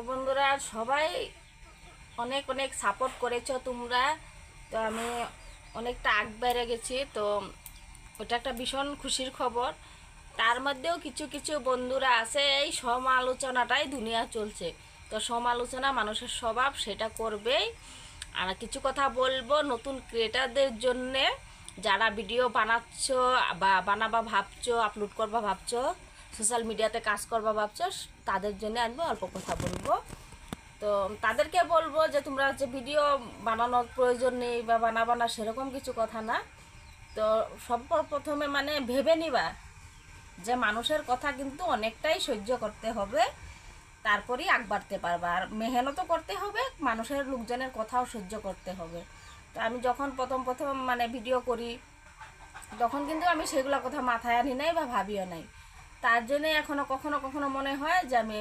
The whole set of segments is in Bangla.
বন্ধুরা সবাই অনেক অনেক সাপোর্ট করেছো তোমরা। তো আমি অনেকটা আগ বেড়ে গেছি, তো ওটা একটা ভীষণ খুশির খবর। তার মধ্যেও কিছু কিছু বন্ধুরা আছে, এই সমালোচনাটাই দুনিয়া চলছে। তো সমালোচনা মানুষের স্বভাব, সেটা করবেই। আর কিছু কথা বলবো নতুন ক্রিয়েটারদের জন্যে, যারা ভিডিও বানাচ্ছ বা বানাবা ভাবছো, আপলোড করবা ভাবছো, সোশ্যাল মিডিয়াতে কাজ করবা ভাবছো, তাদের জন্য আমি অল্প কথা বলবো। তো তাদেরকে বলবো যে তোমরা যে ভিডিও বানানোর প্রয়োজন নেই বা বানাবা না, সেরকম কিছু কথা না। তো প্রথমে মানে ভেবে নিবা যে মানুষের কথা কিন্তু অনেকটাই সহ্য করতে হবে, তারপরেই আগ বাড়তে পারবা। আর মেহনতও করতে হবে, মানুষের লোকজনের কথাও সহ্য করতে হবে। তো আমি যখন প্রথম প্রথম মানে ভিডিও করি, তখন কিন্তু আমি সেগুলো কথা মাথায় আনি নাই বা ভাবিও নাই। তার জন্যে এখনও কখনো কখনো মনে হয় যে আমি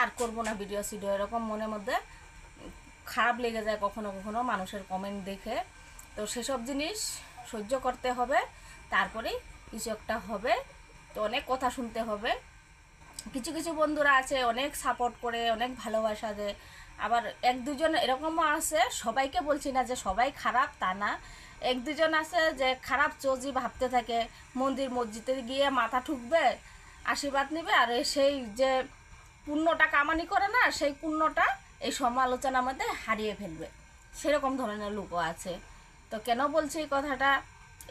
আর করবো না ভিডিও সিডিও, এরকম মনের মধ্যে খারাপ লেগে যায় কখনো কখনো মানুষের কমেন্ট দেখে। তো সেসব জিনিস সহ্য করতে হবে, তারপরেই কিছু একটা হবে। তো অনেক কথা শুনতে হবে। কিছু কিছু বন্ধুরা আছে অনেক সাপোর্ট করে, অনেক ভালোবাসা দেয়। আবার এক দুজন এরকমও আছে, সবাইকে বলছি না যে সবাই খারাপ, তা না। এক দুজন আছে যে খারাপ চোজি ভাবতে থাকে, মন্দির মসজিদে গিয়ে মাথা ঠুকবে, আশীর্বাদ নেবে, আর সেই যে পুণ্যটা কামানি করে না, সেই পুণ্যটা এই সমালোচনার মধ্যে হারিয়ে ফেলবে। সেরকম ধরনের লোকও আছে। তো কেন বলছি এই কথাটা,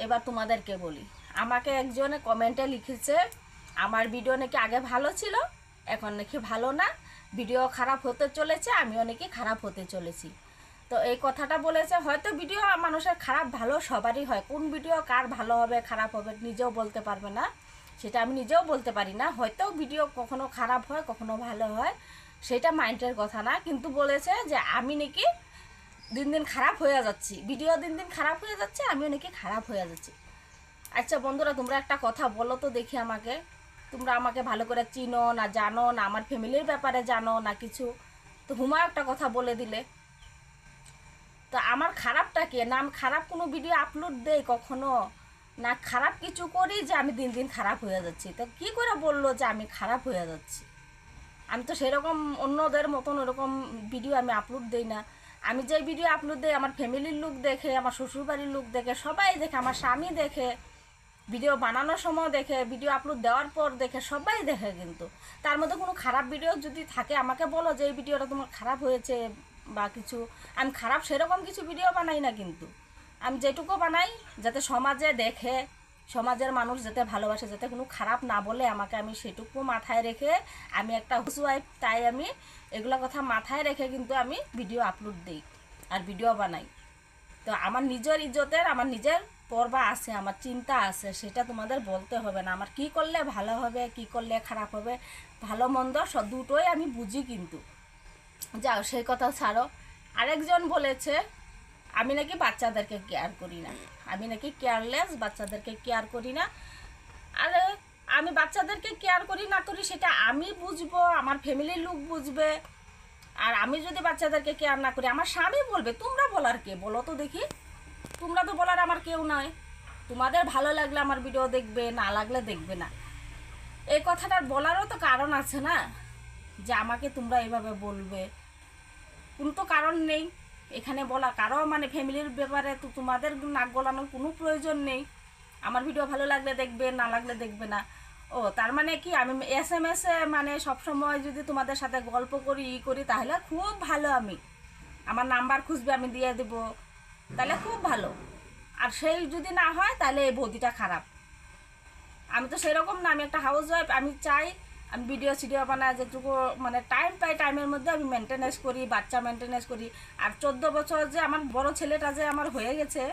এবার তোমাদেরকে বলি। আমাকে একজনে কমেন্টে লিখেছে আমার ভিডিও নাকি আগে ভালো ছিল, এখন নাকি ভালো না, ভিডিও খারাপ হতে চলেছে, আমিও নাকি খারাপ হতে চলেছি। তো এই কথাটা বলেছে। হয়তো ভিডিও মানুষের খারাপ ভালো সবারই হয়, কোন ভিডিও কার ভালো হবে খারাপ হবে নিজেও বলতে পারবে না, সেটা আমি নিজেও বলতে পারি না। হয়তো ভিডিও কখনো খারাপ হয় কখনো ভালো হয়, সেটা মাইন্ডের কথা না। কিন্তু বলেছে যে আমি নাকি দিন দিন খারাপ হয়ে যাচ্ছি, ভিডিও দিন দিন খারাপ হয়ে যাচ্ছে, আমিও নাকি খারাপ হয়ে যাচ্ছি। আচ্ছা বন্ধুরা, তোমরা একটা কথা বলো তো দেখি আমাকে। তোমরা আমাকে ভালো করে চিনো না, জানো না, আমার ফ্যামিলির ব্যাপারে জানো না কিছু, তো হুমা একটা কথা বলে দিলে। তো আমার খারাপটা কি না? আমি খারাপ কোনো ভিডিও আপলোড দেই কখনো না, খারাপ কিছু করি যে আমি দিন দিন খারাপ হয়ে যাচ্ছি? তো কি করে বললো যে আমি খারাপ হয়ে যাচ্ছি? আমি তো সেরকম অন্যদের মতন ওরকম ভিডিও আমি আপলোড দিই না। আমি যে ভিডিও আপলোড দিই আমার ফ্যামিলির লোক দেখে, আমার শ্বশুরবাড়ির লোক দেখে, সবাই দেখে, আমার স্বামী দেখে, ভিডিও বানানোর সময় দেখে, ভিডিও আপলোড দেওয়ার পর দেখে, সবাই দেখে। কিন্তু তার মধ্যে কোনো খারাপ ভিডিও যদি থাকে আমাকে বলো যে এই ভিডিওটা তোমার খারাপ হয়েছে বা কিছু। আমি খারাপ সেরকম কিছু ভিডিও বানাই না, কিন্তু আমি যেটুকু বানাই যাতে সমাজে দেখে, সমাজের মানুষ যাতে ভালোবাসে, যাতে কোনো খারাপ না বলে আমাকে, আমি সেটুকু মাথায় রেখে, আমি একটা হাউসওয়াইফ, তাই আমি এগুলো কথা মাথায় রেখে কিন্তু আমি ভিডিও আপলোড দিই আর ভিডিও বানাই। তো আমার নিজের ইজ্জতের, আমার নিজের পর্বা আছে, আমার চিন্তা আছে, সেটা তোমাদের বলতে হবে না। আমার কি করলে ভালো হবে, কি করলে খারাপ হবে, ভালো মন্দ সব দুটোই আমি বুঝি। কিন্তু যাও সেই কথা ছাড়ো। আরেকজন বলেছে আমি নাকি বাচ্চাদেরকে কেয়ার করি না, আমি নাকি কেয়ারলেস, বাচ্চাদেরকে কেয়ার করি না। আরে আমি বাচ্চাদেরকে কেয়ার করি না করি সেটা আমি বুঝবো, আমার ফ্যামিলির লোক বুঝবে। আর আমি যদি বাচ্চাদেরকে কেয়ার না করি আমার স্বামী বলবে। তোমরা বলার কে বলো তো দেখি? তোমরা তো বলার আমার কেউ নয়। তোমাদের ভালো লাগলে আমার ভিডিও দেখবে, না লাগলে দেখবে না। এই কথাটার বলারও তো কারণ আছে না, যে আমাকে তোমরা এইভাবে বলবে। কোনো তো কারণ নেই এখানে বলা, কারো মানে ফ্যামিলির ব্যাপারে তো তোমাদের নাক গলানোর কোনো প্রয়োজন নেই। আমার ভিডিও ভালো লাগলে দেখবে, না লাগলে দেখবে না। ও তার মানে কি আমি SMS-এ মানে সবসময় যদি তোমাদের সাথে গল্প করি ই করি তাহলে খুব ভালো, আমি আমার নাম্বার খুঁজবে আমি দিয়ে দেবো, তাহলে খুব ভালো। আর সেই যদি না হয় তাহলে এই বৌদিটা খারাপ। আমি তো সেরকম না, আমি একটা হাউস ওয়াইফ। আমি চাই আমি ভিডিও সিডিও বানাই, যেটুকু মানে টাইম পাই টাইমের মধ্যে আমি মেনটেনেন্স করি, বাচ্চা মেনটেনেন্স করি। আর 14 বছর যে আমার বড় ছেলেটা যে আমার হয়ে গেছে,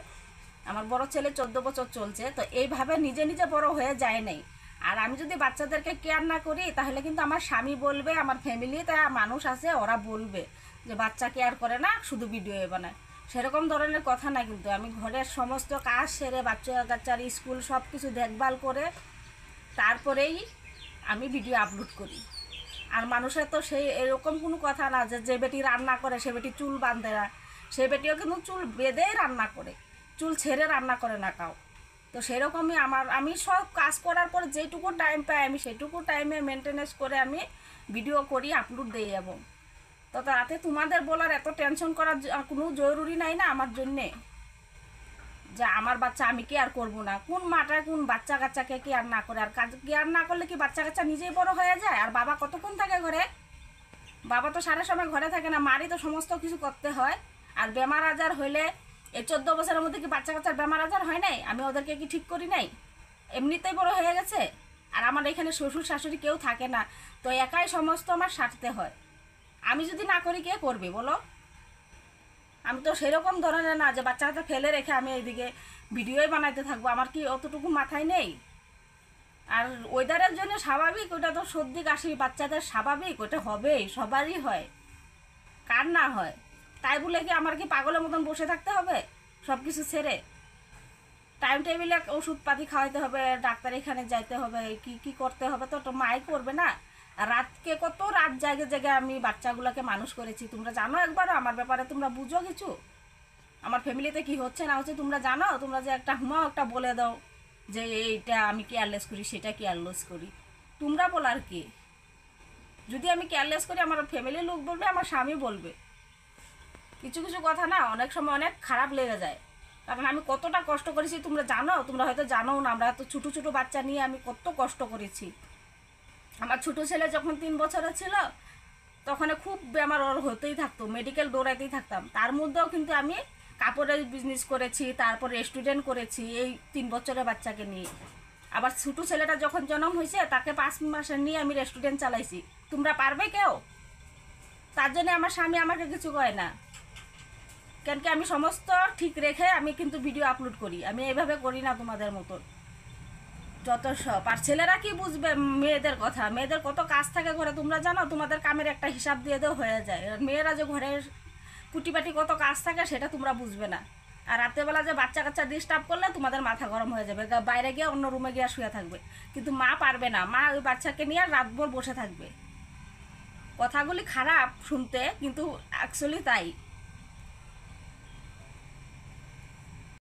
আমার বড় ছেলে 14 বছর চলছে, তো এইভাবে নিজে নিজে বড় হয়ে যায় নাই। আর আমি যদি বাচ্চাদেরকে কেয়ার না করি তাহলে কিন্তু আমার স্বামী বলবে, আমার ফ্যামিলিতে মানুষ আছে ওরা বলবে যে বাচ্চা কেয়ার করে না, শুধু ভিডিও বানায়। সেরকম ধরনের কথা না। কিন্তু আমি ঘরের সমস্ত কাজ সেরে, বাচ্চা কাচ্চার স্কুল সব কিছু দেখভাল করে তারপরেই আমি ভিডিও আপলোড করি। আর মানুষের তো সেই এরকম কোনো কথা না যে যে বেটি রান্না করে সে বেটি চুল বাঁধে না, সে বেটিও কিন্তু চুল বেঁধেই রান্না করে, চুল ছেড়ে রান্না করে না কাউ। তো সেরকমই আমি সব কাজ করার পর যেটুকু টাইম পাই আমি সেটুকু টাইমে মেনটেনেন্স করে আমি ভিডিও করি, আপলোড দিই। এবং তো তাতে তোমাদের বলার এত টেনশন করার কোনো জরুরি নাই না আমার জন্যে, যে আমার বাচ্চা আমি কেয়ার করবো না। কোন মাটা কোন বাচ্চা কাচ্চাকে কেয়ার না করে? আর কেয়ার না করলে কি বাচ্চা কাচ্চা নিজেই বড় হয়ে যায়? আর বাবা কতক্ষণ থাকে ঘরে? বাবা তো সারা সময় ঘরে থাকে না, মারই তো সমস্ত কিছু করতে হয়। আর বেমার আজার হইলে এই 14 বছরের মধ্যে কি বাচ্চা কাচ্চার বেমার আজার হয় নাই? আমি ওদেরকে কি ঠিক করি নাই? এমনিতেই বড় হয়ে গেছে। আর আমার এখানে শ্বশুর শাশুড়ি কেউ থাকে না, তো একাই সমস্ত আমার সারতে হয়। আমি যদি না করি কে করবে বলো? আমি তো সেরকম ধরনের না যে বাচ্চা কাচ্চা ফেলে রেখে আমি এইদিকে ভিডিওই বানাইতে থাকবো। আমার কি অতটুকু মাথায় নেই? আর ওয়েদারের জন্য স্বাভাবিক, ওটা তো সর্দি কাশি বাচ্চাদের স্বাভাবিক, ওটা হবেই, সবারই হয়, কার না হয়? তাই বলে কি আমার কি পাগলের মতন বসে থাকতে হবে সব কিছু ছেড়ে? টাইম টেবিলে ওষুধপাতি খাওয়াইতে হবে, ডাক্তার এখানে যাইতে হবে, কি কি করতে হবে, তো মাই করবে না? আর রাতকে কত রাত জায়গায় জায়গায় আমি বাচ্চাগুলোকে মানুষ করেছি, তোমরা জানো একবারও আমার ব্যাপারে? তোমরা বুঝো কিছু? আমার ফ্যামিলিতে কি হচ্ছে না হচ্ছে তোমরা জানো? তোমরা যে একটা হুমাও একটা বলে দাও যে এইটা আমি কেয়ারলেস করি, সেটা কেয়ারলেস করি। তোমরা বলার কি? যদি আমি কেয়ারলেস করি আমার ফ্যামিলির লোক বলবে, আমার স্বামী বলবে। কিছু কিছু কথা না অনেক সময় অনেক খারাপ লেগে যায়, কারণ আমি কতটা কষ্ট করেছি তোমরা জানো? তোমরা হয়তো জানো না, আমরা তো ছোটো ছোটো বাচ্চা নিয়ে আমি কত কষ্ট করেছি। আমার ছোটো ছেলে যখন 3 বছরের ছিল তখন খুব বেমার ওর হতেই থাকতো, মেডিকেল দৌড়াইতেই থাকতাম। তার মধ্যেও কিন্তু আমি কাপড়ের বিজনেস করেছি, তারপর রেস্টুরেন্ট করেছি এই 3 বছরের বাচ্চাকে নিয়ে। আবার ছোটো ছেলেটা যখন জন্ম হয়েছে তাকে 5 মাসের নিয়ে আমি রেস্টুরেন্ট চালাইছি। তোমরা পারবে কেউ? তার জন্য আমার স্বামী আমাকে কিছু কয় না, কেন কি আমি সমস্ত ঠিক রেখে আমি কিন্তু ভিডিও আপলোড করি। আমি এইভাবে করি না তোমাদের মতন যত সব। আর ছেলেরা কি বুঝবে মেয়েদের কথা? মেয়েদের কত কাজ থাকে ঘরে তোমরা জানো? তোমাদের কামের একটা হিসাব দিয়ে দেও হয়ে যায়। আর মেয়েরা যে ঘরের কুটিপাটি কত কাজ থাকে সেটা তোমরা বুঝবে না। আর রাত্রেবেলা যে বাচ্চা কাচ্চা ডিস্টার্ব করলে তোমাদের মাথা গরম হয়ে যাবে, বাইরে গিয়ে অন্য রুমে গিয়ে শুয়ে থাকবে। কিন্তু মা পারবে না, মা ওই বাচ্চাকে নিয়ে রাতভর বসে থাকবে। কথাগুলি খারাপ শুনতে, কিন্তু অ্যাকচুয়ালি তাই।